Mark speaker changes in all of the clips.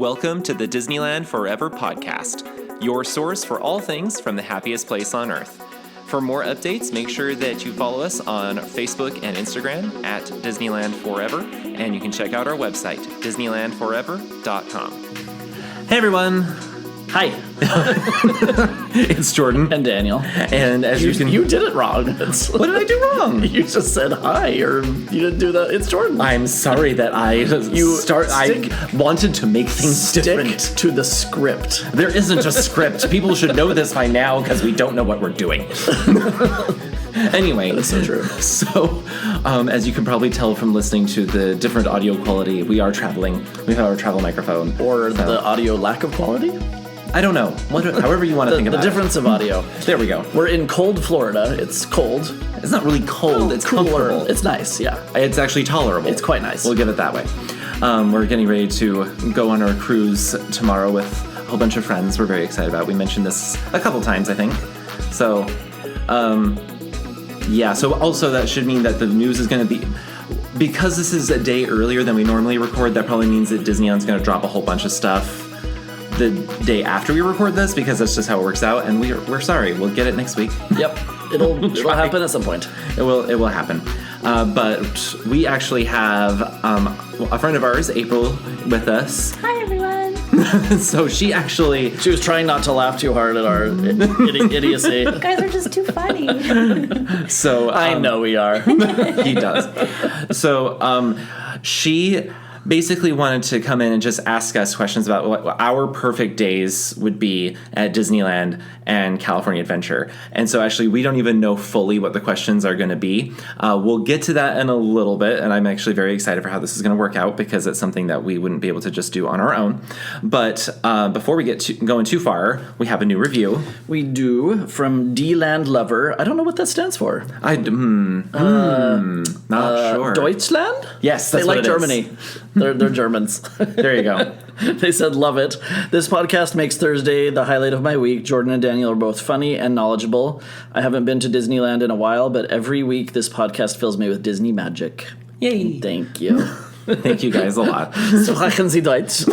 Speaker 1: Welcome to the Disneyland Forever podcast, your source for all things from the happiest place on earth. For more updates, make sure that you follow us on Facebook and Instagram at Disneyland Forever, and you can check out our website, DisneylandForever.com. Hey everyone!
Speaker 2: Hi.
Speaker 1: It's Jordan.
Speaker 2: And Daniel.
Speaker 1: And as you can...
Speaker 2: You did it wrong.
Speaker 1: What did I do wrong?
Speaker 2: You just said hi, or you didn't do that. It's Jordan.
Speaker 1: I'm sorry that I wanted to make things different.
Speaker 2: To the script.
Speaker 1: There isn't a script. People should know this by now because we don't know what we're doing. Anyway.
Speaker 2: That's so true.
Speaker 1: So, as you can probably tell from listening to the different audio quality, we are traveling. We have our travel microphone.
Speaker 2: Or the audio lack of quality?
Speaker 1: I don't know. However you want to think about it.
Speaker 2: The difference of audio.
Speaker 1: There we go.
Speaker 2: We're in cold Florida. It's cold.
Speaker 1: It's not really cold. It's comfortable.
Speaker 2: It's nice, yeah.
Speaker 1: It's actually tolerable.
Speaker 2: It's quite nice.
Speaker 1: We'll give it that way. We're getting ready to go on our cruise tomorrow with a whole bunch of friends we're very excited about. We mentioned this a couple times, I think. So, yeah. So also that should mean that the news is going to be... Because this is a day earlier than we normally record, that probably means that Disneyland's going to drop a whole bunch of stuff the day after we record this, because that's just how it works out, and we're sorry. We'll get it next week.
Speaker 2: Yep, it'll happen at some point.
Speaker 1: It will happen. But we actually have a friend of ours, April, with us.
Speaker 3: Hi everyone.
Speaker 1: So she
Speaker 2: was trying not to laugh too hard at our idiocy.
Speaker 3: You guys are just too funny.
Speaker 1: So
Speaker 2: I know we are.
Speaker 1: He does. So she basically wanted to come in and just ask us questions about what our perfect days would be at Disneyland and California Adventure. And so actually we don't even know fully what the questions are going to be. We'll get to that in a little bit, and I'm actually very excited for how this is going to work out, because it's something that we wouldn't be able to just do on our own. But before we get going too far, we have a new review.
Speaker 2: We do, from D-Land Lover. I don't know what that stands for.
Speaker 1: Not sure.
Speaker 2: Deutschland?
Speaker 1: Yes, that's
Speaker 2: they
Speaker 1: what
Speaker 2: like
Speaker 1: it
Speaker 2: Germany.
Speaker 1: Is.
Speaker 2: They're Germans.
Speaker 1: There you go.
Speaker 2: They said, love it. This podcast makes Thursday the highlight of my week. Jordan and Daniel are both funny and knowledgeable. I haven't been to Disneyland in a while, but every week this podcast fills me with Disney magic.
Speaker 1: Yay.
Speaker 2: Thank you.
Speaker 1: Thank you guys a lot.
Speaker 2: Sprechen Sie Deutsch?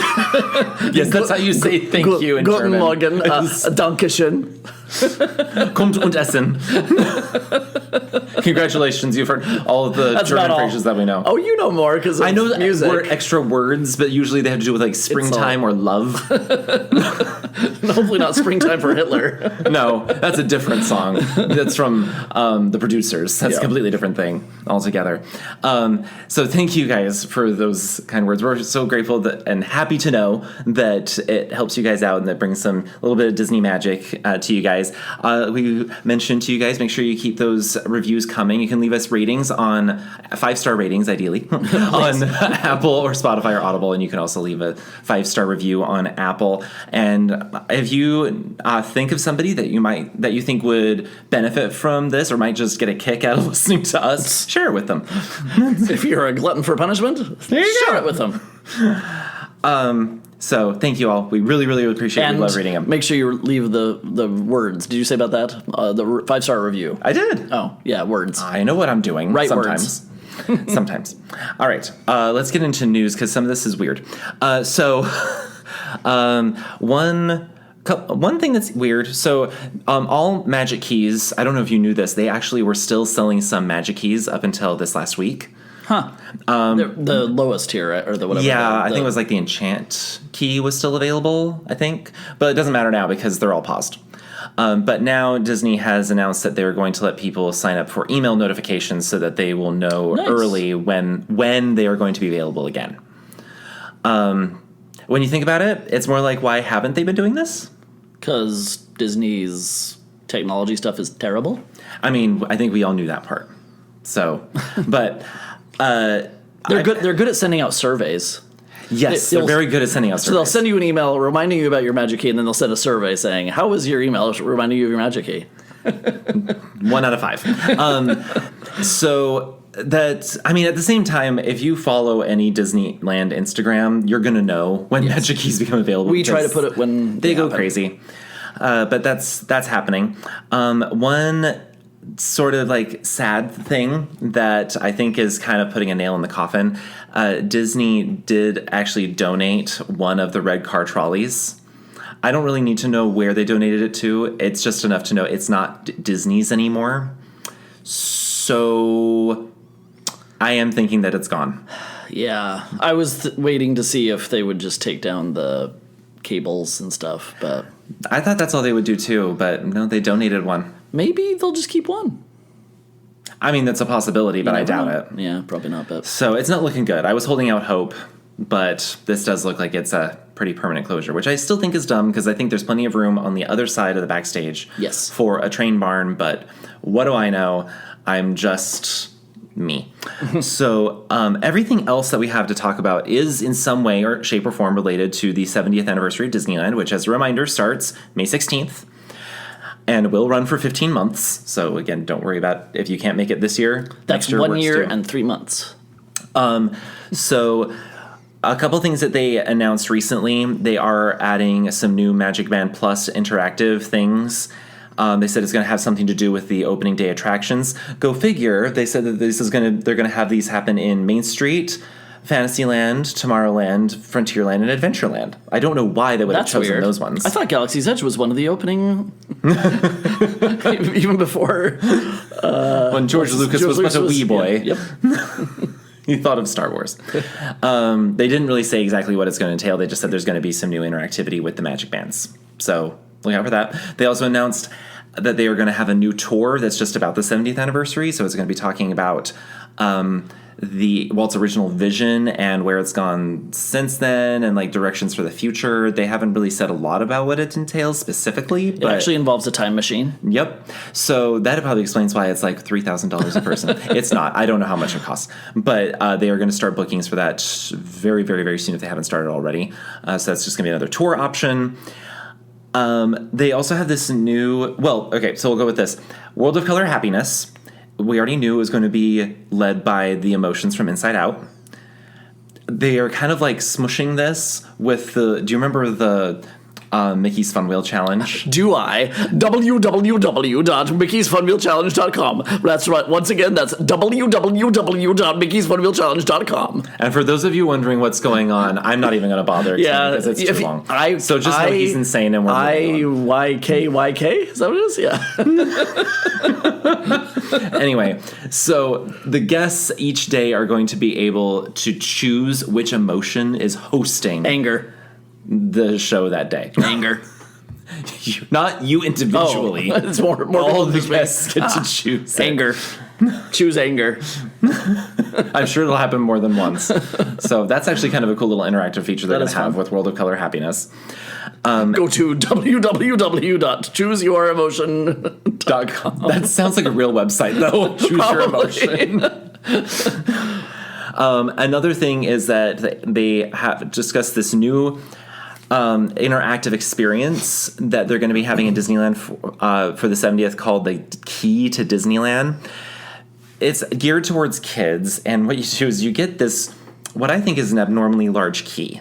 Speaker 1: Yes, that's how you say thank you in
Speaker 2: Guten
Speaker 1: German.
Speaker 2: Morgen. Dankeschön.
Speaker 1: Kommt und essen. Congratulations, you've heard all of the German phrases that we know.
Speaker 2: Oh, you know more because
Speaker 1: I know
Speaker 2: music.
Speaker 1: Were extra words, but usually they have to do with like springtime or love.
Speaker 2: Hopefully not springtime for Hitler.
Speaker 1: No, that's a different song. That's from the producers. That's a completely different thing altogether. So thank you guys for those kind words. We're so grateful and happy to know that it helps you guys out and that brings a little bit of Disney magic to you guys. We mentioned to you guys, make sure you keep those reviews coming. You can leave us ratings on 5-star ratings, ideally, on Apple or Spotify or Audible, and you can also leave a 5-star review on Apple. And if you think of somebody that you think would benefit from this or might just get a kick out of listening to us, share it with them.
Speaker 2: If you're a glutton for punishment, share it with them.
Speaker 1: So thank you all. We really, really appreciate it. We love reading them.
Speaker 2: Make sure you leave the words. Did you say about that? The 5-star review.
Speaker 1: I did.
Speaker 2: Oh, yeah, words.
Speaker 1: I know what I'm doing.
Speaker 2: Right
Speaker 1: sometimes. Words. Sometimes. All right. Let's get into news because some of this is weird. One thing that's weird. So all Magic Keys, I don't know if you knew this, they actually were still selling some Magic Keys up until this last week.
Speaker 2: Huh. The lowest tier, right? Or the whatever.
Speaker 1: Yeah, I think it was like the Enchant key was still available, I think. But it doesn't matter now because they're all paused. But now Disney has announced that they're going to let people sign up for email notifications so that they will know early when they are going to be available again. When you think about it, it's more like, why haven't they been doing this?
Speaker 2: Because Disney's technology stuff is terrible.
Speaker 1: I mean, I think we all knew that part. So, but...
Speaker 2: They're good at sending out surveys.
Speaker 1: Yes, they're very good at sending out surveys.
Speaker 2: So they'll send you an email reminding you about your Magic Key, and then they'll send a survey saying, how was your email reminding you of your Magic Key?
Speaker 1: 1 out of 5. So that, I mean, at the same time, if you follow any Disneyland Instagram, you're going to know when Magic Keys become available.
Speaker 2: We try to put it when
Speaker 1: they go crazy. But that's happening. One sort of like sad thing that I think is kind of putting a nail in the coffin. Disney did actually donate one of the red car trolleys. I don't really need to know where they donated it to. It's just enough to know it's not Disney's anymore. So I am thinking that it's gone.
Speaker 2: Yeah, I was waiting to see if they would just take down the cables and stuff, but
Speaker 1: I thought that's all they would do too, but no, they donated one.
Speaker 2: maybe they'll just keep one.
Speaker 1: I mean, that's a possibility, but I doubt
Speaker 2: know.
Speaker 1: it.
Speaker 2: Yeah, probably not, but
Speaker 1: So it's not looking good. I was holding out hope, but this does look like it's a pretty permanent closure, which I still think is dumb because I think there's plenty of room on the other side of the backstage
Speaker 2: Yes.
Speaker 1: for a train barn, but what do I know? I'm just me. So everything else that we have to talk about is in some way or shape or form related to the 70th anniversary of Disneyland, which, as a reminder, starts May 16th. And will run for 15 months. So again, don't worry about if you can't make it this year.
Speaker 2: that's
Speaker 1: Next year
Speaker 2: 1
Speaker 1: works
Speaker 2: year
Speaker 1: too.
Speaker 2: and 3 months.
Speaker 1: So a couple things that they announced recently, they are adding some new Magic Band Plus interactive things. They said it's going to have something to do with the opening day attractions. Go figure. They said that they're going to have these happen in Main Street, Fantasyland, Tomorrowland, Frontierland, and Adventureland. I don't know why they would have
Speaker 2: That's
Speaker 1: chosen
Speaker 2: weird.
Speaker 1: those ones.
Speaker 2: I thought Galaxy's Edge was one of the opening, even before
Speaker 1: when George Lucas was but a wee boy.
Speaker 2: Yep.
Speaker 1: He thought of Star Wars. They didn't really say exactly what it's going to entail. They just said there's going to be some new interactivity with the Magic Bands. So look out for that. They also announced that they are going to have a new tour that's just about the 70th anniversary. So it's going to be talking about Walt's original vision and where it's gone since then and like directions for the future. They haven't really said a lot about what it entails specifically.
Speaker 2: It actually involves a time machine.
Speaker 1: Yep. So that probably explains why it's like $3,000 a person. It's not. I don't know how much it costs. But they are going to start bookings for that very, very, very soon if they haven't started already. So that's just going to be another tour option. They also have this new... Well, okay, so we'll go with this. World of Color Happiness. We already knew it was going to be led by the emotions from Inside Out. They are kind of like smushing this with the... Do you remember the Mickey's Fun Wheel Challenge?
Speaker 2: Do I? www.mickey'sfunwheelchallenge.com. That's right. Once again, that's www.mickey'sfunwheelchallenge.com.
Speaker 1: And for those of you wondering what's going on, I'm not even going to bother
Speaker 2: Yeah,
Speaker 1: because it's too long. So just know
Speaker 2: I-
Speaker 1: he's insane and we're moving on.
Speaker 2: IYKYK? Is that what it is? Yeah.
Speaker 1: Anyway, so the guests each day are going to be able to choose which emotion is hosting
Speaker 2: Anger.
Speaker 1: the show that day.
Speaker 2: Anger.
Speaker 1: Not you individually.
Speaker 2: Oh, it's more
Speaker 1: All
Speaker 2: than
Speaker 1: the
Speaker 2: just me.
Speaker 1: guests get to choose it.
Speaker 2: Anger. Choose anger.
Speaker 1: I'm sure it'll happen more than once. So that's actually kind of a cool little interactive feature they're
Speaker 2: That
Speaker 1: going
Speaker 2: is
Speaker 1: to have
Speaker 2: fun.
Speaker 1: with World of Color Happiness.
Speaker 2: Go to www.chooseyouremotion.com.
Speaker 1: That sounds like a real website, though. Choose your emotion. Another thing is that they have discussed this new interactive experience that they're going to be having in Disneyland for the 70th called the Key to Disneyland. It's geared towards kids, and what you do is you get this, what I think is an abnormally large key.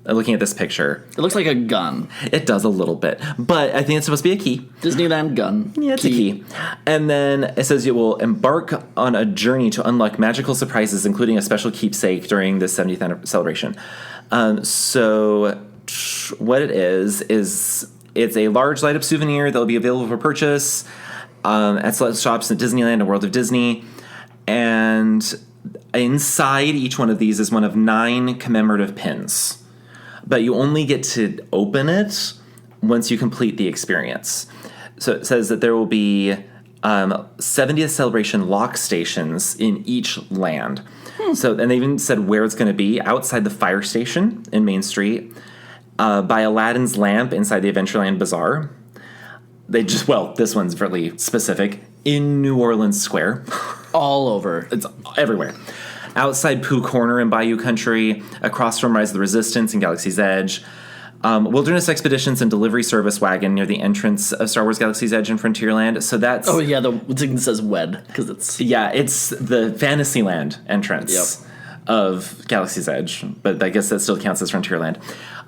Speaker 1: Looking at this picture,
Speaker 2: It looks like a gun.
Speaker 1: it does a little bit, but I think it's supposed to be a key.
Speaker 2: Disneyland gun.
Speaker 1: Yeah, it's a key. And then it says you will embark on a journey to unlock magical surprises, including a special keepsake during the 70th celebration. So what it is it's a large light-up souvenir that will be available for purchase at select shops at Disneyland and World of Disney. And inside each one of these is one of 9 commemorative pins. But you only get to open it once you complete the experience. So it says that there will be 70th celebration lock stations in each land. So, and they even said where it's going to be: outside the fire station in Main Street, by Aladdin's lamp inside the Adventureland Bazaar. This one's really specific, in New Orleans Square.
Speaker 2: All over.
Speaker 1: It's everywhere. Outside Pooh Corner in Bayou Country, across from Rise of the Resistance and Galaxy's Edge, Wilderness Expeditions and Delivery Service Wagon near the entrance of Star Wars Galaxy's Edge and Frontierland. So that's...
Speaker 2: Oh, yeah, the thing that says WED, because it's...
Speaker 1: Yeah, it's the Fantasyland entrance of Galaxy's Edge, but I guess that still counts as Frontierland.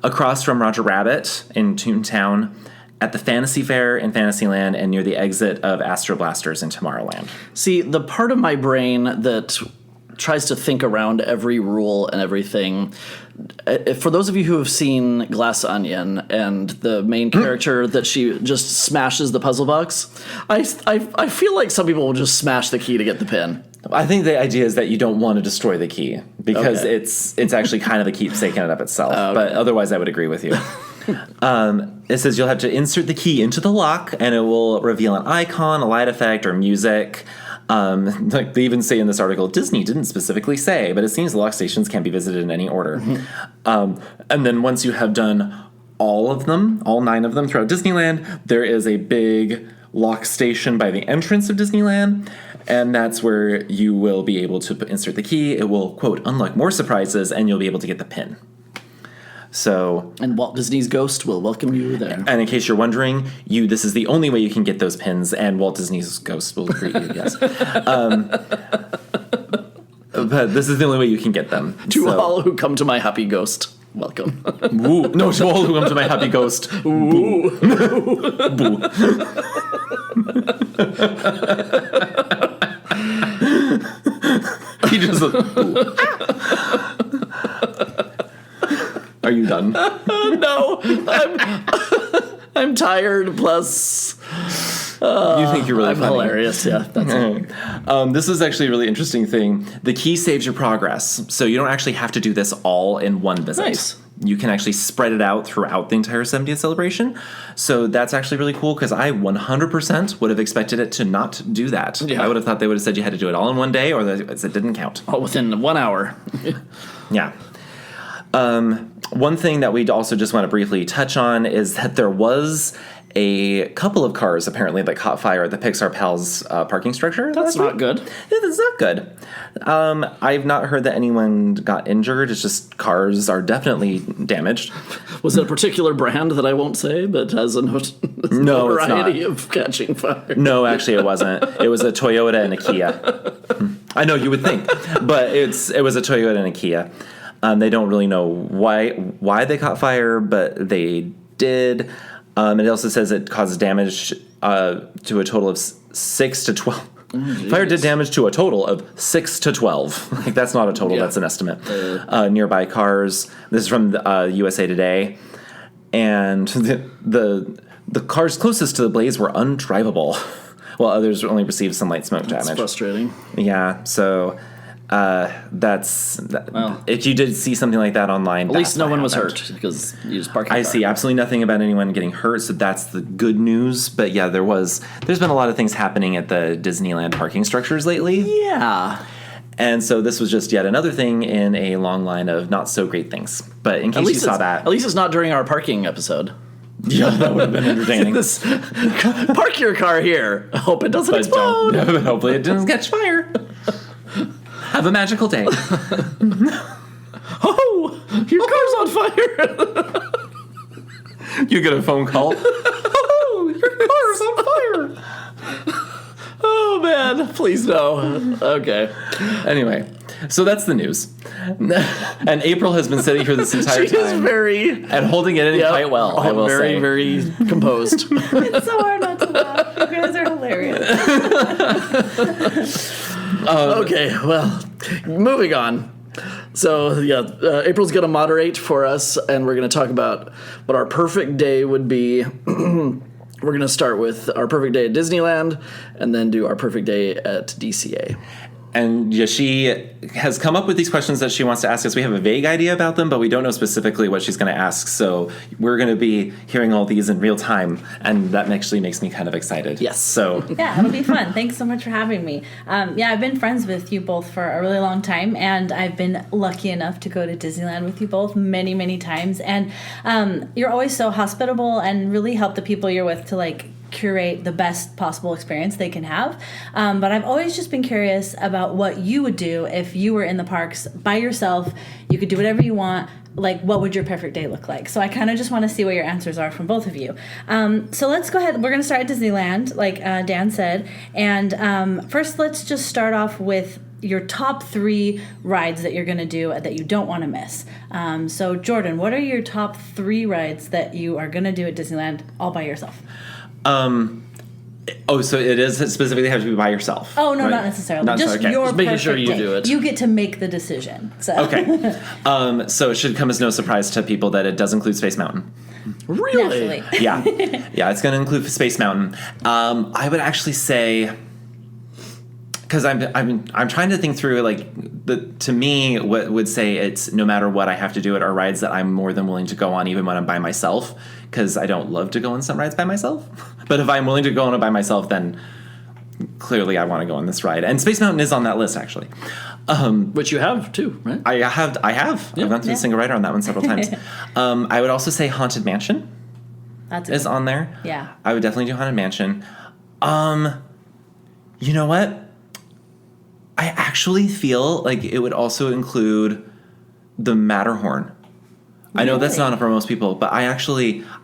Speaker 1: Across from Roger Rabbit in Toontown, at the Fantasy Fair in Fantasyland and near the exit of Astro Blasters in Tomorrowland.
Speaker 2: See, the part of my brain that tries to think around every rule and everything. For those of you who have seen Glass Onion and the main character that she just smashes the puzzle box, I feel like some people will just smash the key to get the pin.
Speaker 1: I think the idea is that you don't want to destroy the key because it's actually kind of a keepsake in and of itself. Okay. But otherwise, I would agree with you. It says you'll have to insert the key into the lock, and it will reveal an icon, a light effect, or music. Like they even say in this article, Disney didn't specifically say, but it seems the lock stations can be visited in any order. Mm-hmm. And then once you have done all of them, all 9 of them throughout Disneyland, there is a big lock station by the entrance of Disneyland, and that's where you will be able to insert the key. It will, quote, unlock more surprises, and you'll be able to get the pin. So,
Speaker 2: and Walt Disney's ghost will welcome you there.
Speaker 1: And in case you're wondering, this is the only way you can get those pins, and Walt Disney's ghost will greet you. Yes, but this is the only way you can get them.
Speaker 2: To all who come to my happy ghost, welcome.
Speaker 1: Woo. No, to all who come to my happy ghost. Boo. Boo. He just. Are you done?
Speaker 2: No, I'm tired. Plus,
Speaker 1: you think you're really
Speaker 2: I'm
Speaker 1: funny.
Speaker 2: Hilarious. Yeah, that's it.
Speaker 1: This is actually a really interesting thing. The key saves your progress, so you don't actually have to do this all in one visit.
Speaker 2: Nice.
Speaker 1: You can actually spread it out throughout the entire 70th celebration. So that's actually really cool because I 100% would have expected it to not do that.
Speaker 2: Yeah.
Speaker 1: I would have thought they would have said you had to do it all in one day or that it didn't count.
Speaker 2: All within 1 hour.
Speaker 1: Yeah. One thing that we also just want to briefly touch on is that there was a couple of cars apparently that caught fire at the Pixar Pals parking structure.
Speaker 2: That's not good.
Speaker 1: Yeah, that's not good. I've not heard that anyone got injured. It's just cars are definitely damaged.
Speaker 2: Was it a particular brand that I won't say, but has a variety of catching fire?
Speaker 1: No, actually it wasn't. It was a Toyota and a Kia. I know, you would think, but it was a Toyota and a Kia. They don't really know why they caught fire, but they did. It also says it causes damage to a total of 6 to 12. Oh, fire did damage to a total of 6 to 12. Like that's not a total, that's an estimate. Nearby cars. This is from USA Today, and the cars closest to the blaze were undrivable, while others only received some light smoke damage.
Speaker 2: That's frustrating.
Speaker 1: Yeah, so. If you did see something like that online,
Speaker 2: at least no one was hurt because you just parked.
Speaker 1: I see absolutely nothing about anyone getting hurt, so that's the good news. But yeah, there's been a lot of things happening at the Disneyland parking structures lately.
Speaker 2: Yeah.
Speaker 1: And so this was just yet another thing in a long line of not so great things. But in case you saw that,
Speaker 2: at least it's not during our parking episode.
Speaker 1: Yeah, that would have been entertaining.
Speaker 2: Park your car here. Hope it doesn't explode.
Speaker 1: Hopefully it doesn't catch fire. Have a magical day.
Speaker 2: Oh, your car's on fire.
Speaker 1: You get a phone call. Oh, your car's on fire.
Speaker 2: Oh, man. Please no. Okay.
Speaker 1: Anyway, so that's the news. And April has been sitting here this entire time.
Speaker 2: She is very...
Speaker 1: And holding it in quite well, I will say.
Speaker 2: Very composed.
Speaker 3: It's so hard not to laugh. You guys are hilarious.
Speaker 2: Okay, well, moving on. So, yeah, April's going to moderate for us, and we're going to talk about what our perfect day would be. We're going to start with our perfect day at Disneyland, and then do our perfect day at DCA.
Speaker 1: And yeah, she has come up with these questions that she wants to ask us. We have a vague idea about them, but we don't know specifically what she's going to ask. So we're going to be hearing all these in real time, and that actually makes me kind of excited.
Speaker 2: Yes.
Speaker 1: So
Speaker 3: yeah, it'll be fun. Thanks so much for having me. I've been friends with you both for a really long time, and I've been lucky enough to go to Disneyland with you both many, many times. And you're always so hospitable and really help the people you're with to curate the best possible experience they can have. But I've always just been curious about what you would do if you were in the parks by yourself. You could do whatever you want. What would your perfect day look like? So I kind of just want to see what your answers are from both of you. So let's go ahead. We're going to start at Disneyland, like Dan said. And first, let's just start off with your top 3 rides that you're going to do that you don't want to miss. So, Jordan, what are your top 3 rides that you are going to do at Disneyland all by yourself?
Speaker 1: So it is specifically have to be by yourself?
Speaker 3: Oh, no,
Speaker 1: right?
Speaker 3: not necessarily.
Speaker 1: Not
Speaker 3: just
Speaker 1: necessarily.
Speaker 3: your
Speaker 2: Just making
Speaker 3: perfect
Speaker 2: sure you
Speaker 3: day.
Speaker 2: do it.
Speaker 3: You get to make the decision. So.
Speaker 1: Okay. So it should come as no surprise to people that it does include Space Mountain.
Speaker 2: Really?
Speaker 3: Naturally.
Speaker 1: Yeah. Yeah, it's going to include Space Mountain. I would actually say, because I'm trying to think through, like, to me, what would say it's no matter what I have to do it are rides that I'm more than willing to go on even when I'm by myself, because I don't love to go on some rides by myself. But if I'm willing to go on it by myself, then clearly I want to go on this ride. And Space Mountain is on that list, actually.
Speaker 2: Which you have too, right?
Speaker 1: I have.
Speaker 2: Yeah.
Speaker 1: I've gone through the single rider on that one several times. I would also say Haunted Mansion
Speaker 3: That's
Speaker 1: is on there.
Speaker 3: Yeah.
Speaker 1: I would definitely do Haunted Mansion. You know what? I actually feel like it would also include the Matterhorn. I know that's not for most people, but I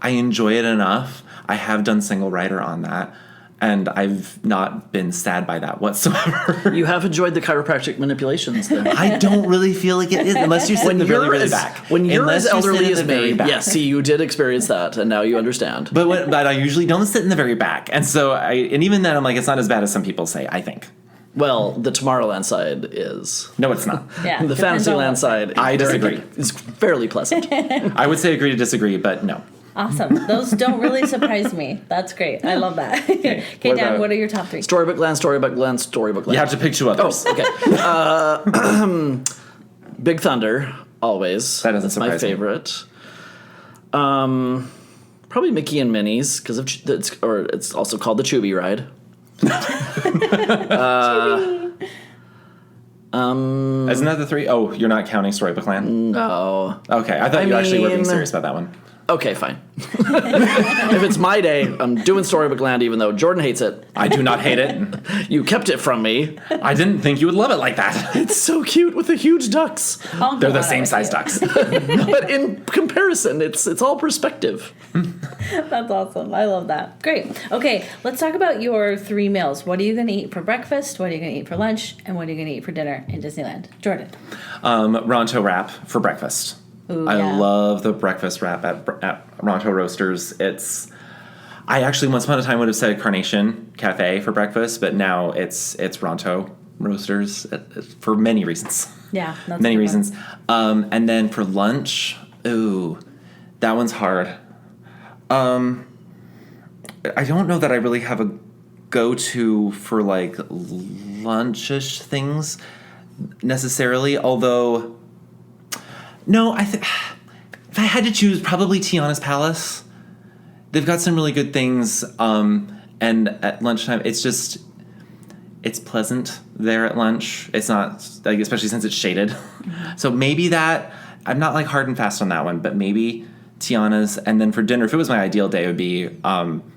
Speaker 1: enjoy it enough. I have done single rider on that, and I've not been sad by that whatsoever.
Speaker 2: You have enjoyed the chiropractic manipulations then.
Speaker 1: I don't really feel like it is, unless you sit in the really, really back.
Speaker 2: When you're
Speaker 1: Unless
Speaker 2: as
Speaker 1: you sit
Speaker 2: elderly
Speaker 1: in
Speaker 2: as
Speaker 1: the very
Speaker 2: me,
Speaker 1: back.
Speaker 2: yes, see, you did experience that, and now you understand.
Speaker 1: But I usually don't sit in the very back, and so and even then I'm like, it's not as bad as some people say, I think.
Speaker 2: Well, the Tomorrowland side is.
Speaker 1: No, it's not.
Speaker 3: Yeah.
Speaker 2: The
Speaker 3: depends
Speaker 2: Fantasyland
Speaker 3: on
Speaker 2: side
Speaker 1: I disagree.
Speaker 2: is fairly pleasant.
Speaker 1: I would say agree to disagree, but no.
Speaker 3: Awesome. Those don't really surprise me. That's great. I love that. Okay,
Speaker 1: What
Speaker 3: Dan,
Speaker 1: about-
Speaker 3: what are your top 3?
Speaker 2: Storybook Land, Storybook Land, Storybook Land.
Speaker 1: You have to pick 2 others.
Speaker 2: Oh, okay. Big Thunder, always.
Speaker 1: That doesn't
Speaker 2: That's my
Speaker 1: surprise me.
Speaker 2: favorite. Probably Mickey and Minnie's because it's also called the Chubby Ride.
Speaker 1: Isn't that the 3? Oh, you're not counting Storybook Land?
Speaker 2: No.
Speaker 1: Okay, I thought you actually were being
Speaker 2: mean-
Speaker 1: serious about that one.
Speaker 2: Okay, fine. If it's my day, I'm doing Storybook Land, even though Jordan hates it.
Speaker 1: I do not hate it.
Speaker 2: You kept it from me.
Speaker 1: I didn't think you would love it like that.
Speaker 2: It's so cute with the huge ducks.
Speaker 1: They're the same size ducks.
Speaker 2: But in comparison, it's all perspective.
Speaker 3: That's awesome. I love that. Great. Okay, let's talk about your 3 meals. What are you going to eat for breakfast? What are you going to eat for lunch? And what are you going to eat for dinner in Disneyland? Jordan.
Speaker 1: Ronto wrap for breakfast.
Speaker 3: Ooh,
Speaker 1: I
Speaker 3: yeah.
Speaker 1: love the breakfast wrap at Ronto Roasters. I actually once upon a time would have said Carnation Cafe for breakfast, but now it's Ronto Roasters for many reasons.
Speaker 3: Yeah, that's
Speaker 1: Many
Speaker 3: a good
Speaker 1: reasons.
Speaker 3: one.
Speaker 1: And then for lunch, that one's hard. I don't know that I really have a go-to for like lunchish things necessarily, although no, I think if I had to choose, probably Tiana's Palace. They've got some really good things, and at lunchtime, it's pleasant there at lunch. It's not, like, especially since it's shaded. So maybe that, I'm not like hard and fast on that one, but maybe Tiana's. And then for dinner, if it was my ideal day, it would be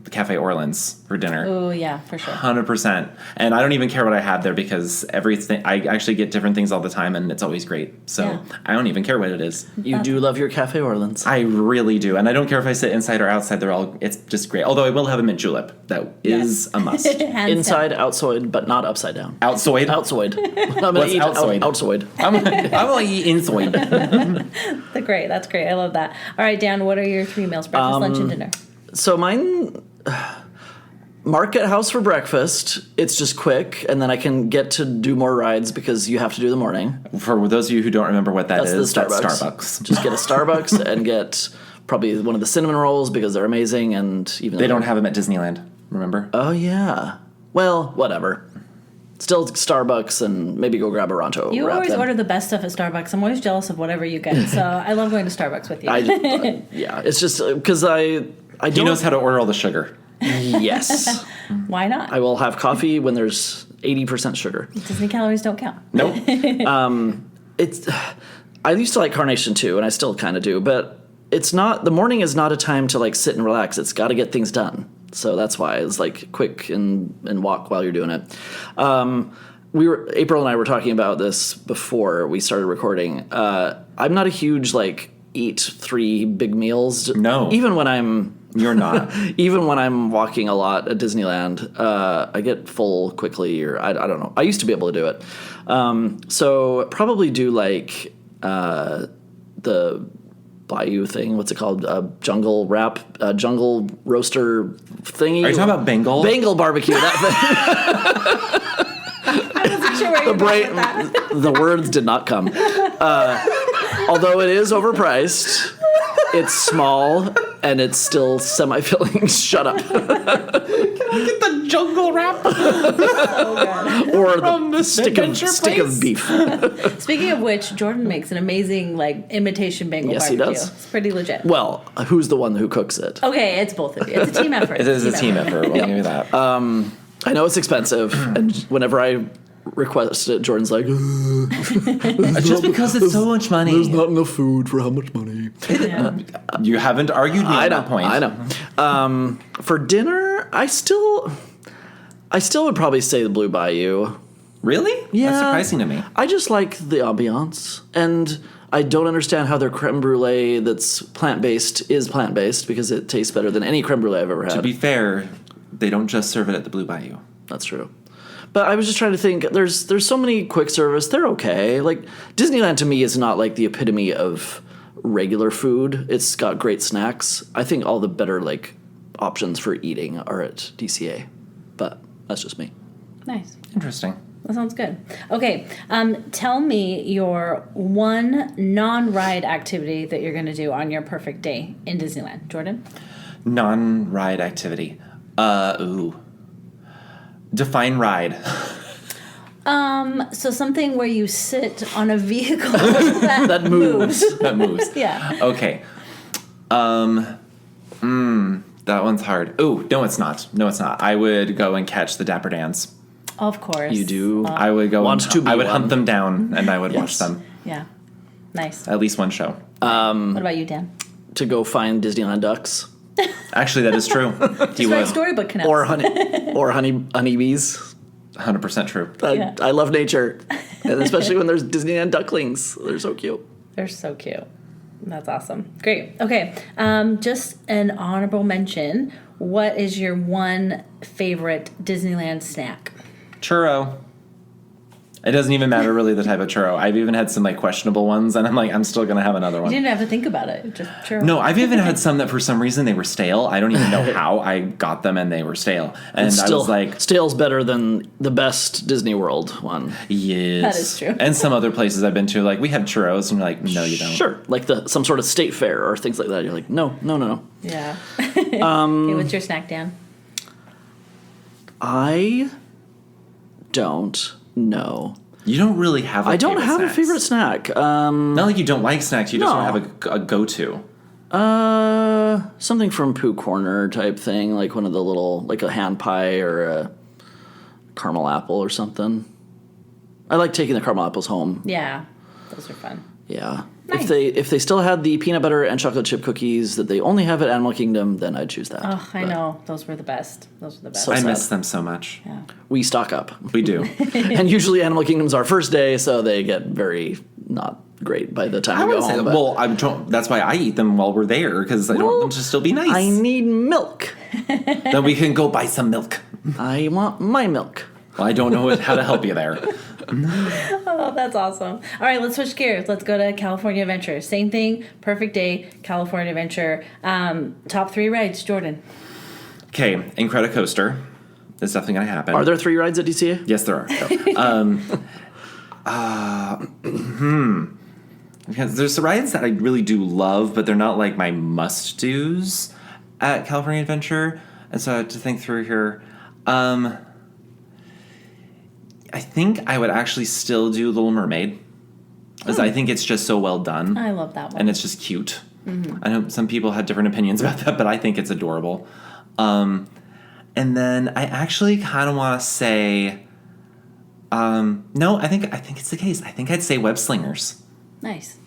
Speaker 1: the Cafe Orleans for dinner.
Speaker 3: Oh, yeah, for sure.
Speaker 1: 100%. And I don't even care what I have there because everything, I actually get different things all the time and it's always great. So
Speaker 3: Yeah.
Speaker 1: I don't even care what it is.
Speaker 2: You do love your Cafe Orleans.
Speaker 1: I really do. And I don't care if I sit inside or outside. It's just great. Although I will have a mint julep. That is a must.
Speaker 3: Hands
Speaker 2: Inside,
Speaker 3: down.
Speaker 2: outside, but not upside down.
Speaker 1: Outside?
Speaker 2: Outside. I'm gonna
Speaker 1: What's
Speaker 2: eat
Speaker 1: outside?
Speaker 2: outside.
Speaker 1: I'm going to eat inside.
Speaker 3: That's great. That's great. I love that. All right, Dan, what are your 3 meals? Breakfast, lunch, and dinner.
Speaker 2: So mine, Market House for breakfast. It's just quick, and then I can get to do more rides because you have to do the morning.
Speaker 1: For those of you who don't remember what
Speaker 2: That's
Speaker 1: is,
Speaker 2: the Starbucks.
Speaker 1: that's Starbucks.
Speaker 2: Just get a Starbucks and get probably one of the cinnamon rolls because they're amazing, and even
Speaker 1: They don't have them at Disneyland, remember?
Speaker 2: Oh yeah. Well, whatever. Still Starbucks, and maybe go grab a Ronto.
Speaker 3: You
Speaker 2: wrap
Speaker 3: always
Speaker 2: then.
Speaker 3: order the best stuff at Starbucks. I'm always jealous of whatever you get. So I love going to Starbucks with you.
Speaker 2: Yeah, it's just because I don't.
Speaker 1: He knows how to order all the sugar.
Speaker 2: Yes.
Speaker 3: Why not?
Speaker 2: I will have coffee when there's 80% sugar.
Speaker 3: Disney calories don't count.
Speaker 1: Nope.
Speaker 2: I used to like Carnation too, and I still kind of do, but it's not. The morning is not a time to like sit and relax. It's got to get things done. So that's why it's like quick and walk while you're doing it. April and I were talking about this before we started recording. I'm not a huge like eat 3 big meals.
Speaker 1: No.
Speaker 2: Even when I'm
Speaker 1: You're not.
Speaker 2: Even when I'm walking a lot at Disneyland, I get full quickly, or I don't know. I used to be able to do it. So probably do like the Bayou thing. What's it called? Jungle wrap, jungle roaster thingy.
Speaker 1: Are you talking about Bengal?
Speaker 2: Bengal barbecue. That
Speaker 3: I wasn't sure where you were going with that.
Speaker 2: thing. The words did not come. Although it is overpriced, it's small and it's still semi-filling. Shut up.
Speaker 1: Get the jungle wrap
Speaker 3: So good.
Speaker 2: Or
Speaker 1: From
Speaker 2: the
Speaker 1: the
Speaker 2: stick
Speaker 1: adventure
Speaker 2: of beef.
Speaker 3: Speaking of which, Jordan makes an amazing imitation Bengal
Speaker 2: Yes, he
Speaker 3: barbecue.
Speaker 2: does.
Speaker 3: It's pretty legit.
Speaker 2: Well, who's the one who cooks it?
Speaker 3: Okay, it's both of you. It's a team effort.
Speaker 1: It is a team effort. We'll give you that.
Speaker 2: I know it's expensive, and whenever I request it, Jordan's like,
Speaker 1: Just because it's so much money.
Speaker 2: there's not enough food for how much money.
Speaker 3: Yeah.
Speaker 1: You haven't argued me
Speaker 2: I
Speaker 1: on
Speaker 2: know,
Speaker 1: that point.
Speaker 2: I know. For dinner, I still would probably say the Blue Bayou.
Speaker 1: Really?
Speaker 2: Yeah.
Speaker 1: That's surprising to me.
Speaker 2: I just like the ambiance, and I don't understand how their creme brulee that's plant-based is plant-based, because it tastes better than any creme brulee I've ever had.
Speaker 1: To be fair, they don't just serve it at the Blue Bayou.
Speaker 2: That's true. But I was just trying to think, there's so many quick service, they're okay. Like, Disneyland to me is not like the epitome of regular food. It's got great snacks. I think all the better options for eating are at DCA. But that's just me.
Speaker 3: Nice.
Speaker 1: Interesting.
Speaker 3: That sounds good. Okay, tell me your one non-ride activity that you're going to do on your perfect day in Disneyland. Jordan?
Speaker 1: Non-ride activity. Define ride.
Speaker 3: So something where you sit on a vehicle that
Speaker 2: moves.
Speaker 1: That moves.
Speaker 3: Yeah.
Speaker 1: Okay. That one's hard. Ooh, no, it's not. No, it's not. I would go and catch the Dapper Dans.
Speaker 3: Of course.
Speaker 2: You do.
Speaker 1: I would go.
Speaker 2: Want to be
Speaker 1: I would
Speaker 2: one.
Speaker 1: hunt them down and I would watch
Speaker 2: Yes.
Speaker 1: them.
Speaker 3: Yeah. Nice.
Speaker 1: At least one show.
Speaker 3: What about you, Dan?
Speaker 2: To go find Disneyland ducks.
Speaker 1: Actually, that is true. He
Speaker 3: Write
Speaker 1: would.
Speaker 3: storybook canals.
Speaker 2: Or honeybees.
Speaker 1: 100% true.
Speaker 3: Yeah.
Speaker 2: I love nature. And especially when there's Disneyland ducklings. They're so cute.
Speaker 3: They're so cute. That's awesome. Great. Okay. Just an honorable mention. What is your one favorite Disneyland snack?
Speaker 1: Churro. It doesn't even matter really the type of churro. I've even had some questionable ones, and I'm still gonna have another
Speaker 3: You
Speaker 1: one.
Speaker 3: didn't have to think about it. Just churro.
Speaker 1: No, I've even had some that for some reason they were stale. I don't even know how I got them and they were stale. And I was like,
Speaker 2: stale's better than the best Disney World one.
Speaker 1: yes.
Speaker 3: That is true.
Speaker 1: And some other places I've been to, we have churros, and you're like, no, you don't.
Speaker 2: Sure, like some sort of state fair or things like that. You're like, no.
Speaker 3: Yeah. Okay, what's your snack, Dan?
Speaker 2: I don't know.
Speaker 1: You don't really have
Speaker 2: I don't have
Speaker 1: snacks.
Speaker 2: a favorite snack.
Speaker 1: Not like you don't like snacks, you just
Speaker 2: No.
Speaker 1: don't have a go-to.
Speaker 2: Something from Pooh Corner type thing, like one of the little, like a hand pie or a caramel apple or something. I like taking the caramel apples home.
Speaker 3: Yeah. Those are fun.
Speaker 2: Yeah.
Speaker 3: Nice.
Speaker 2: If they still had the peanut butter and chocolate chip cookies that they only have at Animal Kingdom, then I'd choose that.
Speaker 3: Oh, I
Speaker 2: But
Speaker 3: know. Those were the best. Those were the best.
Speaker 2: So
Speaker 1: I
Speaker 2: sad.
Speaker 1: miss them so much.
Speaker 3: Yeah.
Speaker 2: We stock up.
Speaker 1: We do.
Speaker 2: And usually Animal Kingdom's our first day, so they get very not great by the time
Speaker 1: I
Speaker 2: we go
Speaker 1: would say
Speaker 2: home.
Speaker 1: that.
Speaker 2: but
Speaker 1: Well, that's why I eat them while we're there, because I don't want them to still be nice.
Speaker 2: I need milk.
Speaker 1: Then we can go buy some milk.
Speaker 2: I want my milk.
Speaker 1: Well, I don't know how to help you there.
Speaker 3: Oh, that's awesome. All right, let's switch gears. Let's go to California Adventure. Same thing. Perfect day. California Adventure. Top 3 rides. Jordan.
Speaker 1: Okay, Incredicoaster is definitely going to happen.
Speaker 2: Are there 3 rides at DCA?
Speaker 1: Yes, there are. Because there's the rides that I really do love, but they're not like my must-dos at California Adventure. And so I have to think through here. I think I would actually still do Little Mermaid, because I think it's just so well done.
Speaker 3: I love that one.
Speaker 1: And it's just cute. I know some people had different opinions about that, but I think it's adorable. And then I actually kind of want to say, no, I think it's the case. I think I'd say Web Slingers.
Speaker 3: Nice.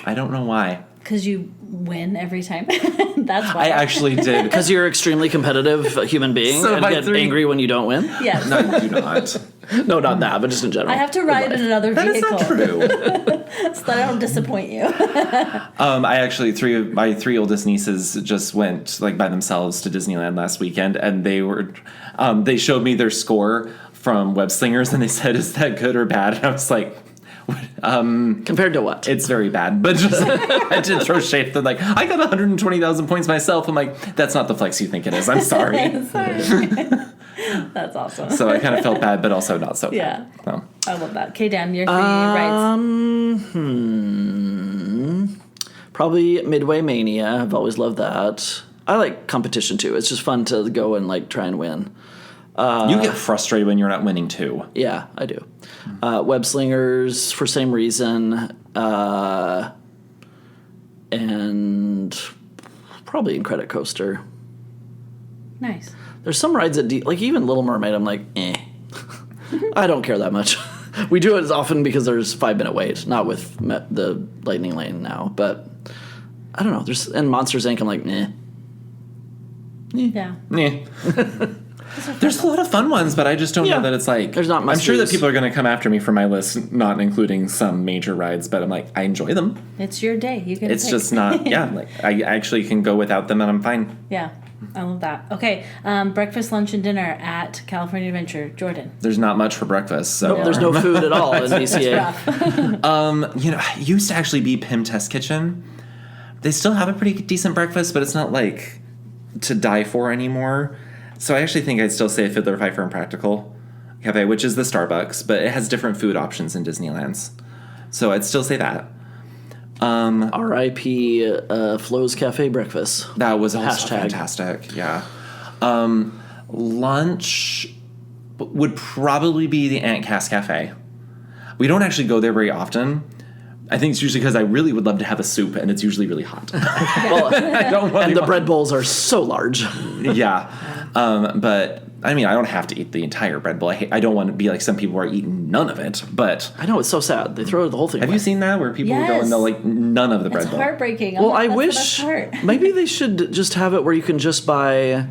Speaker 1: I don't know why.
Speaker 3: Because you win every time. That's why.
Speaker 1: I actually did.
Speaker 2: Because you're an extremely competitive human being
Speaker 1: So
Speaker 2: and
Speaker 1: by
Speaker 2: get
Speaker 1: 3
Speaker 2: angry when you don't win?
Speaker 3: Yes.
Speaker 1: No, I do not.
Speaker 2: No, not that, but just in general.
Speaker 3: I have to ride in another
Speaker 1: That is
Speaker 3: vehicle.
Speaker 1: not true.
Speaker 3: So that I don't disappoint you.
Speaker 1: I actually my three oldest nieces just went like by themselves to Disneyland last weekend, and they showed me their score from Web Slingers, and they said, "Is that good or bad?" And I was like,
Speaker 2: Compared to what?
Speaker 1: "It's very bad." But just I did throw shade. They're like, "I got 120,000 points myself." I'm like, "That's not the flex you think it is. I'm sorry."
Speaker 3: Sorry. That's awesome.
Speaker 1: So I kind of felt bad, but also not so bad.
Speaker 3: Yeah.
Speaker 1: So.
Speaker 3: I love that. Okay, Dan, your three rides.
Speaker 2: Probably Midway Mania. I've always loved that. I like competition too. It's just fun to go and like try and win.
Speaker 1: You get frustrated when you're not winning too.
Speaker 2: Yeah, I do. Web Slingers for same reason. And probably Incredicoaster Coaster.
Speaker 3: Nice.
Speaker 2: There's some rides that like even Little Mermaid, I'm like, I don't care that much. We do it as often because there's 5-minute wait, not with the Lightning Lane now. But I don't know. And Monsters Inc. I'm like,
Speaker 3: Yeah.
Speaker 1: Yeah. There's a lot of fun ones, but I just don't know that it's like...
Speaker 2: There's not much
Speaker 1: I'm sure that
Speaker 2: use.
Speaker 1: people are going to come after me for my list, not including some major rides, but I'm like, I enjoy them.
Speaker 3: It's your day. You can
Speaker 1: It's
Speaker 3: pick.
Speaker 1: just not... Yeah, like I actually can go without them and I'm fine.
Speaker 3: Yeah. I love that. Okay. Breakfast, lunch, and dinner at California Adventure. Jordan.
Speaker 1: There's not much for breakfast. So.
Speaker 2: nope, there's no food at all in DCA.
Speaker 3: Rough.
Speaker 1: It used to actually be Pym Test Kitchen. They still have a pretty decent breakfast, but it's not like to die for anymore. So I actually think I'd still say Fiddler, Fifer, and Practical Cafe, which is the Starbucks, but it has different food options in Disneyland's. So I'd still say that.
Speaker 2: R.I.P. Flo's Cafe Breakfast.
Speaker 1: That was also
Speaker 2: Hashtag.
Speaker 1: fantastic. Yeah. Lunch would probably be the Aunt Cass Cafe. We don't actually go there very often. I think it's usually because I really would love to have a soup, and it's usually really hot.
Speaker 2: Well,
Speaker 1: I don't really
Speaker 2: and the
Speaker 1: want-
Speaker 2: bread bowls are so large.
Speaker 1: Yeah. But I mean, I don't have to eat the entire bread bowl. I don't want to be like some people who are eating none of it. But
Speaker 2: I know, it's so sad. They throw the whole thing
Speaker 1: have
Speaker 2: away.
Speaker 1: you seen that where people go
Speaker 3: Yes.
Speaker 1: and they'll like none of the bread
Speaker 3: It's
Speaker 1: bowl?
Speaker 3: heartbreaking.
Speaker 2: Well, I
Speaker 3: That's the
Speaker 2: wish
Speaker 3: best part.
Speaker 2: maybe they should just have it where you can just buy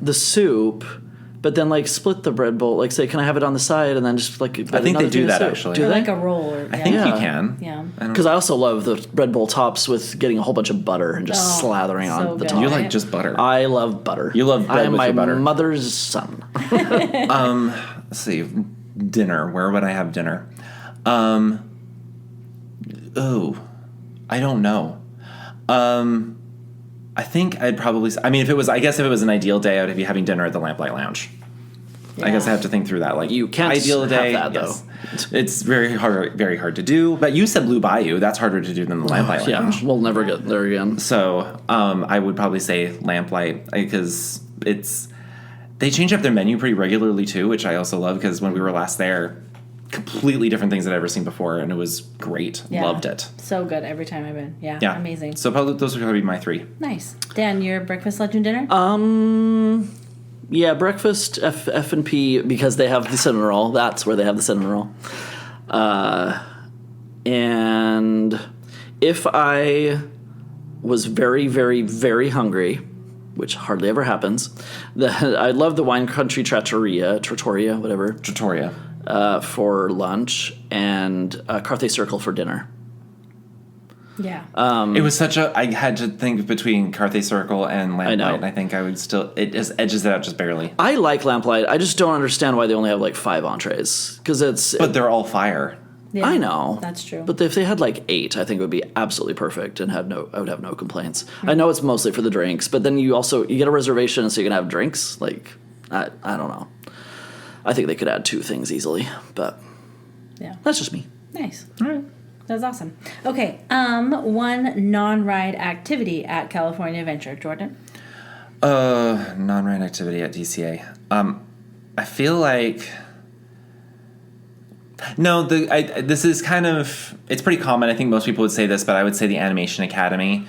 Speaker 2: the soup, but then like split the bread bowl. Like say, can I have it on the side, and then just like.
Speaker 1: I think they do that, actually.
Speaker 2: Do
Speaker 3: Or
Speaker 2: they?
Speaker 3: like a roll. Or,
Speaker 1: I think
Speaker 2: Yeah.
Speaker 1: you can.
Speaker 3: Yeah.
Speaker 2: Because I also love the bread bowl tops with getting a whole bunch of butter and just
Speaker 3: Oh,
Speaker 2: slathering
Speaker 3: so
Speaker 2: on the
Speaker 3: good.
Speaker 2: top.
Speaker 1: You like just butter.
Speaker 2: I love butter.
Speaker 1: You love bread
Speaker 2: I am
Speaker 1: with
Speaker 2: my
Speaker 1: your butter.
Speaker 2: mother's son.
Speaker 1: Let's see. Dinner. Where would I have dinner? I don't know. I think I'd probably... I mean, if it was an ideal day, I would be having dinner at the Lamplight Lounge. I guess I have to think through that. Like
Speaker 2: You can't
Speaker 1: ideal
Speaker 2: have
Speaker 1: day,
Speaker 2: that,
Speaker 1: yes. It's very hard to do. But you said Blue Bayou. That's harder to do than the Lamplight
Speaker 2: Yeah,
Speaker 1: Lounge.
Speaker 2: we'll never get there again.
Speaker 1: So I would probably say Lamplight because they change up their menu pretty regularly too, which I also love because when we were last there, completely different things I'd ever seen before, and it was great.
Speaker 3: Yeah.
Speaker 1: Loved it.
Speaker 3: So good every time I've been. Yeah.
Speaker 1: Yeah,
Speaker 3: Amazing.
Speaker 1: So probably those would probably be my three.
Speaker 3: Nice. Dan, your breakfast, lunch, and dinner?
Speaker 2: Yeah, breakfast, F&P, because they have the cinnamon roll. That's where they have the cinnamon roll. And if I was very, very, very hungry, which hardly ever happens, I love the Wine Country Trattoria, whatever,
Speaker 1: Trattoria.
Speaker 2: for lunch, and Carthay Circle for dinner.
Speaker 3: Yeah.
Speaker 1: It was such a... I had to think between Carthay Circle and Lamplight,
Speaker 2: know.
Speaker 1: and I think I would still... It just edges it out just barely.
Speaker 2: I like Lamplight. I just don't understand why they only have like 5 entrees. Because
Speaker 1: But they're all fire.
Speaker 3: Yeah,
Speaker 2: I know.
Speaker 3: That's true.
Speaker 2: But if they had like 8, I think it would be absolutely perfect and I would have no complaints. I know it's mostly for the drinks, but then you get a reservation so you can have drinks. Like, I don't know. I think they could add 2 things easily, but
Speaker 3: yeah.
Speaker 2: that's just me.
Speaker 3: Nice. All right. That's awesome. Okay. One non-ride activity at California Adventure. Jordan?
Speaker 1: Non-ride activity at DCA. I feel like... No, this is kind of... It's pretty common. I think most people would say this, but I would say the Animation Academy.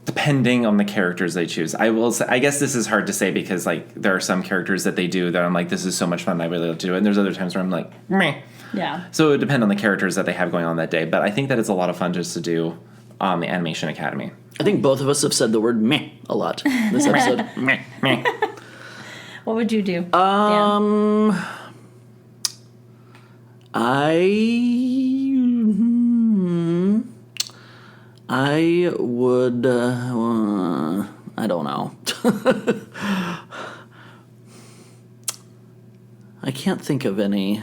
Speaker 1: Depending on the characters they choose. I will say, I guess this is hard to say because like there are some characters that they do that I'm like, this is so much fun, I really love to do it. And there's other times where I'm like, meh.
Speaker 3: Yeah.
Speaker 1: So it would depend on the characters that they have going on that day. But I think that it's a lot of fun just to do the Animation Academy.
Speaker 2: I think both of us have said the word meh a lot this episode.
Speaker 1: Meh, meh.
Speaker 3: What would you do?
Speaker 2: I would. I don't know. I can't think of any.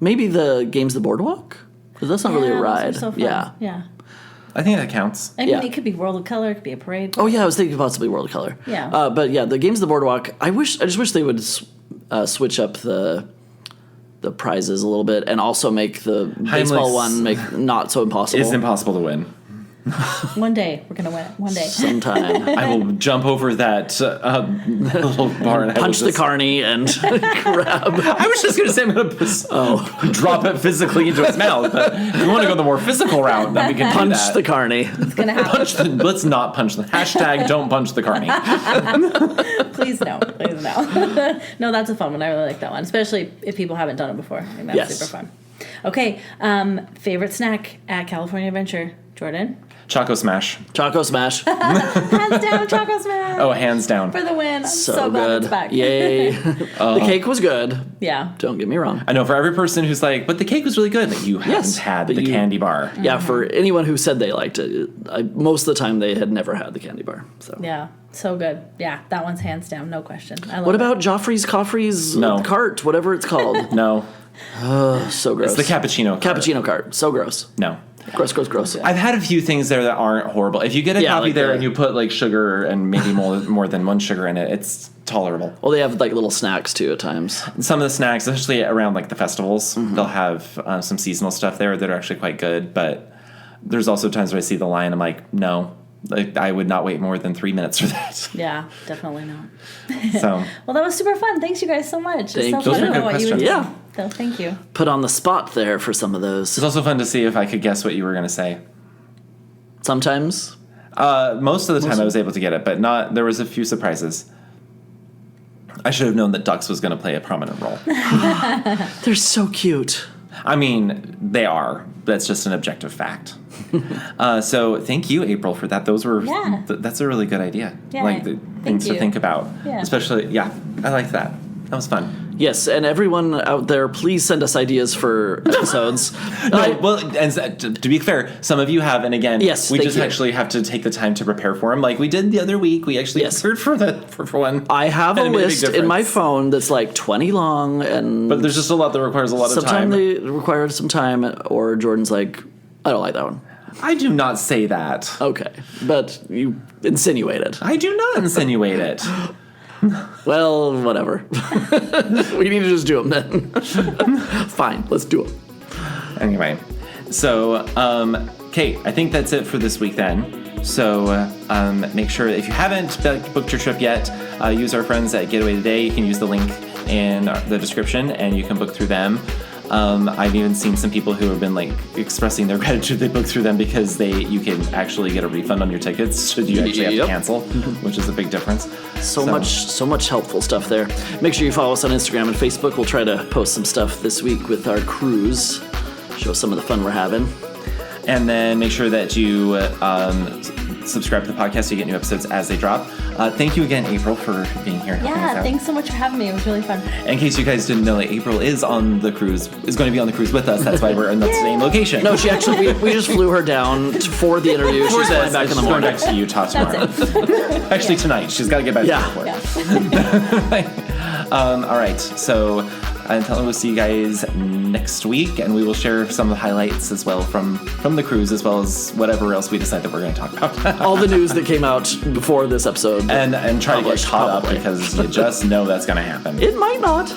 Speaker 2: Maybe the Games of the Boardwalk? Because that's not really a
Speaker 3: those are
Speaker 2: ride.
Speaker 3: so fun.
Speaker 2: Yeah.
Speaker 1: I think that counts.
Speaker 3: I mean,
Speaker 2: Yeah.
Speaker 3: it could be World of Color, it could be a parade.
Speaker 2: Oh yeah, I was thinking possibly World of Color.
Speaker 3: Yeah.
Speaker 2: But yeah, the Games of the Boardwalk. I just wish they would switch up the prizes a little bit and also make the baseball one not so impossible.
Speaker 1: It's impossible to win.
Speaker 3: One day, we're going to win it. One day.
Speaker 2: Sometime.
Speaker 1: I will jump over that little bar and
Speaker 2: Punch the carny and grab.
Speaker 1: I was just going to say I'm going to drop it physically into its mouth. But if you want to go the more physical route, then we can
Speaker 2: Punch
Speaker 1: do that.
Speaker 2: the carny.
Speaker 3: It's going to happen.
Speaker 1: Let's not punch the hashtag. Don't punch the carny.
Speaker 3: Please no. Please no. No, that's a fun one. I really like that one, especially if people haven't done it before. I think that's super fun. Okay, favorite snack at California Adventure, Jordan?
Speaker 1: Choco Smash.
Speaker 2: Choco Smash.
Speaker 3: Hands down, Choco Smash.
Speaker 1: Oh, hands down.
Speaker 3: For the win. I'm
Speaker 2: So
Speaker 3: glad
Speaker 2: good.
Speaker 3: it's back.
Speaker 2: Yay. The cake was good.
Speaker 3: Yeah.
Speaker 2: Don't get me wrong.
Speaker 1: I know for every person who's like, but the cake was really good. Like, you haven't had the candy bar.
Speaker 2: Yeah, for anyone who said they liked it, most of the time they had never had the candy bar. So.
Speaker 3: Yeah, so good. Yeah, that one's hands down, no question. I love
Speaker 2: What
Speaker 3: it.
Speaker 2: about Joffrey's Coffrey's
Speaker 1: No.
Speaker 2: cart, whatever it's called?
Speaker 1: No.
Speaker 2: So gross.
Speaker 1: It's the cappuccino cart.
Speaker 2: Cappuccino cart. So gross.
Speaker 1: No.
Speaker 2: Gross.
Speaker 1: I've had a few things there that aren't horrible. If you get a coffee
Speaker 2: like
Speaker 1: there
Speaker 2: the-
Speaker 1: and you put like sugar and maybe more than one sugar in it, it's tolerable.
Speaker 2: Well, they have like little snacks too at times.
Speaker 1: Some of the snacks, especially around like the festivals, they'll have some seasonal stuff there that are actually quite good. But there's also times where I see the line, I'm like, no, like, I would not wait more than 3 minutes for that.
Speaker 3: Yeah, definitely not.
Speaker 1: So
Speaker 3: Well, that was super fun. Thanks, you guys, so much. It's so
Speaker 2: Thank you.
Speaker 3: fun to
Speaker 1: Those are
Speaker 3: know
Speaker 1: good
Speaker 3: what you would do.
Speaker 1: questions.
Speaker 2: Yeah.
Speaker 3: So thank you.
Speaker 2: Put on the spot there for some of those.
Speaker 1: it's also fun to see if I could guess what you were going to say.
Speaker 2: Sometimes.
Speaker 1: Most of the time I was able to get it, but not. There was a few surprises. I should have known that ducks was going to play a prominent role.
Speaker 2: They're so cute.
Speaker 1: I mean, they are. That's just an objective fact. So thank you, April, for that. Those were that's a really good idea.
Speaker 3: Yeah,
Speaker 1: like the things to think about.
Speaker 3: Yeah.
Speaker 1: Especially, I like that. That was fun.
Speaker 2: Yes, and everyone out there, please send us ideas for episodes.
Speaker 1: No, well, and to be fair, some of you have, and again,
Speaker 2: Yes,
Speaker 1: we
Speaker 2: thank
Speaker 1: just
Speaker 2: you.
Speaker 1: actually have to take the time to prepare for them, like we did the other week. We actually prepared for one.
Speaker 2: I have
Speaker 1: And
Speaker 2: a
Speaker 1: it made a big
Speaker 2: list in my
Speaker 1: difference.
Speaker 2: phone that's like 20 long, and
Speaker 1: But there's just a lot that requires a lot of time.
Speaker 2: sometimes they require some time, or Jordan's like, I don't like that one.
Speaker 1: I do not say that.
Speaker 2: Okay, but you insinuate it.
Speaker 1: I do not insinuate it.
Speaker 2: Well, whatever. We need to just do them then. Fine, let's do them.
Speaker 1: Anyway, so Kate, I think that's it for this week then. So make sure if you haven't booked your trip yet, use our friends at Getaway Today. You can use the link in the description and you can book through them. I've even seen some people who have been like expressing their gratitude they booked through them because you can actually get a refund on your tickets should you actually have to cancel, which is a big difference.
Speaker 2: So much helpful stuff there. Make sure you follow us on Instagram and Facebook. We'll try to post some stuff this week with our cruise. Show some of the fun we're having.
Speaker 1: And then make sure that you subscribe to the podcast so you get new episodes as they drop. Thank you again, April, for being here. and helping us
Speaker 3: Yeah,
Speaker 1: out.
Speaker 3: thanks so much for having me. It was really fun.
Speaker 1: In case you guys didn't know, April is on the cruise. Is going to be on the cruise with us. That's why we're in the same location.
Speaker 2: No, she actually, we just flew her down for the interview. She's flying back in the
Speaker 1: She's going
Speaker 2: morning.
Speaker 1: back to Utah tomorrow. Actually, tonight. She's got to get back to the airport.
Speaker 3: Yeah.
Speaker 1: All right. So until we'll see you guys next week, and we will share some of the highlights as well from the cruise, as well as whatever else we decide that we're going to talk about.
Speaker 2: All the news that came out before this episode.
Speaker 1: and try to get
Speaker 2: Published,
Speaker 1: caught up
Speaker 2: probably.
Speaker 1: because you just know that's going to happen.
Speaker 2: It might not.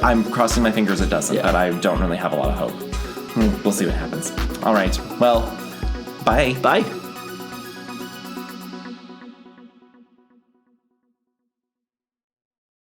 Speaker 1: I'm crossing my fingers it doesn't,
Speaker 2: Yeah.
Speaker 1: but I don't really have a lot of hope. We'll see what happens. All right. Well, bye.
Speaker 2: Bye.